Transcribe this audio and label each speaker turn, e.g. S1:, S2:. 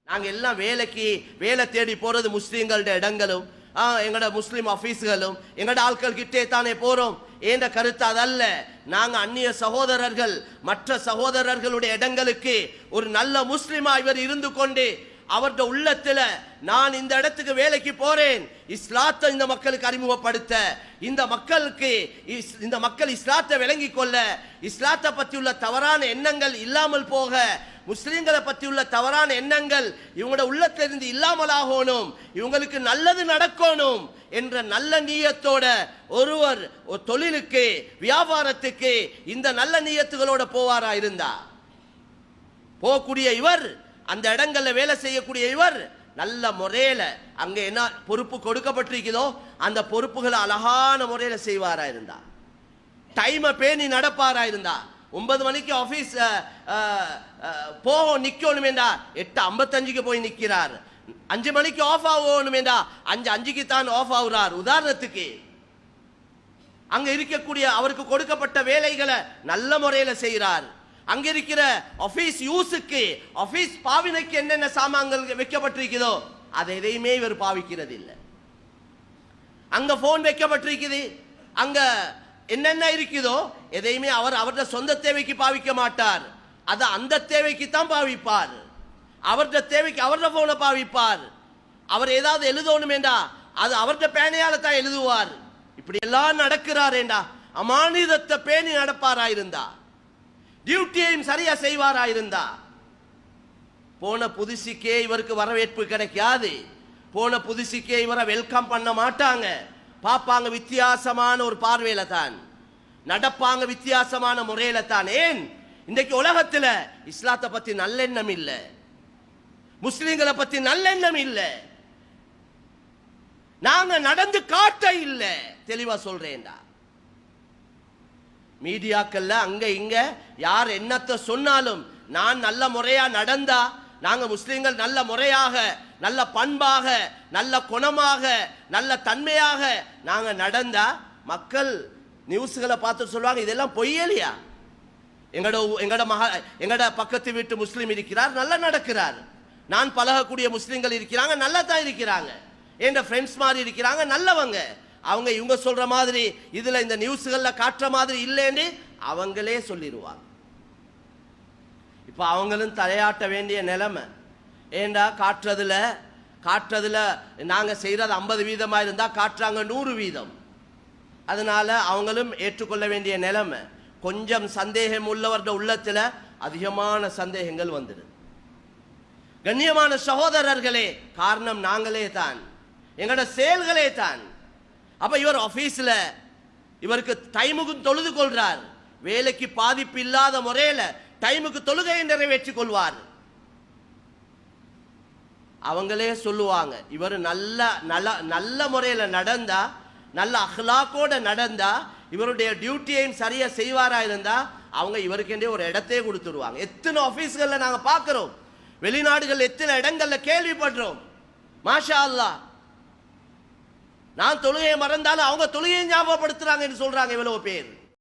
S1: நாங்கள் எல்லாம் வேலை தேடி போகிறது முஸ்லீம்களோட இடங்களும் எங்களோட முஸ்லீம் ஆஃபீஸுகளும் எங்களோட ஆட்கள் கிட்டே தானே போகிறோம். என்ற கருத்து அதல்ல. நாங்கள் அந்நிய சகோதரர்கள் மற்ற சகோதரர்களுடைய இடங்களுக்கு ஒரு நல்ல முஸ்லீமா இவர் இருந்து கொண்டு அவருடைய உள்ளத்துல நான் இந்த இடத்துக்கு வேலைக்கு போறேன், இஸ்லாத்தை இந்த மக்களுக்கு அறிமுகப்படுத்த, இந்த மக்கள் இஸ்லாத்தை விளங்கி கொள்ள, இஸ்லாத்தை பற்றி உள்ள தவறான எண்ணங்கள் இல்லாமல் போக, முஸ்லிம்களை பற்றி உள்ள தவறான எண்ணங்கள் இவங்களோட உள்ளத்திலிருந்து இல்லாமல் ஆகணும், இவங்களுக்கு நல்லது நடக்கணும் என்ற நல்ல நீயத்தோட ஒருவர் ஒரு தொழிலுக்கு வியாபாரத்துக்கு இந்த நல்ல நீயத்துகளோட போவாரா இருந்தா போகக்கூடிய இவர், அந்த இடங்கள்ல வேலை செய்யக்கூடிய இவர் நல்ல முறையில அங்க என்ன பொறுப்பு கொடுக்கப்பட்டிருக்கிறதோ அந்த பொறுப்புகளை அழகான முறையில செய்வாரா இருந்தா, டைமை பேணி நடப்பாரா இருந்தா, 9 மணிக்கு ஆபீஸ் போக நிக்கணும் என்றா 8:55க்கு போய் நிற்கிறார், 5 மணிக்கு ஆஃப் ஆகணும் என்றா 5:05க்கு தான் ஆஃப் ஆகுறார். உதாரணத்துக்கு அங்க இருக்கக்கூடிய அவருக்கு கொடுக்கப்பட்ட வேலைகளை நல்ல முறையில செய்கிறார். அங்க இருக்கிற ஆபீஸ் யூஸுக்கு ஆபீஸ் பாவினைக்கு என்னென்ன சாமான்கள் வைக்கப்பட்டிருக்கிறதோ அதை எதையுமே இவர் பாவிக்கிறது இல்லை. அங்க போன் வைக்கப்பட்டிருக்குது, அங்க என்னென்ன இருக்குதோ எதையுமே அவருடைய சொந்த தேவைக்கு பாவிக்க மாட்டார், அதை அந்த தேவைக்கு தான் பாவிப்பார். அவருடைய தேவைக்கு அவருடைய போனை பாவிப்பார். அவர் ஏதாவது எழுதணும் என்றா அது அவருடைய பேனையால தான் எழுதுவார். இப்படி எல்லாம் நடக்கிறார் என்றா அமானிதத்தை பேணி நடப்பாரா இருந்தா, டியூட்டியையும் சரியா செய்வாரா இருந்தா, போன புதுசுக்கே இவருக்கு வரவேற்பு கிடைக்காது, போன புதுசுக்கே இவரை வெல்கம் பண்ண மாட்டாங்க, பார்ப்பாங்க வித்தியாசமான ஒரு பார்வையில தான், நடப்பாங்க வித்தியாசமான முறையில தான். ஏன் இன்றைக்கு உலகத்துல இஸ்லாத்தை பத்தி நல்லெண்ணம் இல்லை, முஸ்லிம்களை பத்தி நல்லெண்ணம் இல்லை, நாங்க நடந்து காட்ட இல்லை. தெளிவா சொல்றேன்டா, மீடியாக்கள்ல அங்க இங்க யார் என்னத்தை சொன்னாலும் நான் நல்ல முறையா நடந்தா, நாங்க முஸ்லிம்கள் நல்ல முறையாக நல்ல பண்பாக நல்ல குணமாக நல்ல தன்மையாக நாங்க நடந்தா மக்கள் நியூஸ்களை பார்த்து சொல்லுவாங்க இதெல்லாம் பொய்யலையா, எங்கட பக்கத்து வீட்டு முஸ்லீம் இருக்கிறார் நல்லா நடக்கிறார், நான் பழகக்கூடிய முஸ்லிம்கள் இருக்கிறாங்க நல்லா தான் இருக்கிறாங்க, என் ஃப்ரெண்ட்ஸ் மாதிரி இருக்கிறாங்க நல்லவங்க, அவங்க இவங்க சொல்ற மாதிரி இதுல இந்த நியூஸ்கள்ல காட்டுற மாதிரி இல்லைன்னு அவங்களே சொல்லிடுவாங்க. இப்ப அவங்களும் தலையாட்ட வேண்டிய நிலைமை. ஏண்டா காட்டுறதுல நாங்க செய்யறது 50% இருந்தா காட்டுறாங்க 100%. அதனால அவங்களும் ஏற்றுக்கொள்ள வேண்டிய நிலைமை. கொஞ்சம் சந்தேகம் உள்ளவருடைய உள்ளத்துல அதிகமான சந்தேகங்கள் வந்துடுது. கண்ணியமான சகோதரர்களே, காரணம் நாங்களே தான், எங்களோட செயல்களே தான். அப்ப இவர் ஆபீஸ்ல இவருக்கு டைமுக்கு தொழுது கொள்றார், வேலைக்கு பாதிப்பு இல்லாத முறையில டைமுக்கு தொழுகையை நிறைவேற்றிக் கொள்வார். அவங்களே சொல்லுவாங்க இவர் நல்ல முறையில நடந்தா, நல்ல அஹ்லாக்கோட நடந்தா, இவருடைய டியூட்டியையும் சரியா செய்வாரா இருந்தா அவங்க இவருக்கே ஒரு இடத்தையே கொடுத்துருவாங்க. எத்தனை ஆபீஸ்கள்ல நாங்க பார்க்கிறோம், வெளிநாடுகள் எத்தனை இடங்கள்ல கேள்விப்படுறோம். மாஷா அல்லாஹ், நான் தொழுகையை மறந்தாலும் அவங்க தொழுகையை ஞாபகப்படுத்துறாங்க என்று சொல்றாங்க இவ்வளவு பேர்.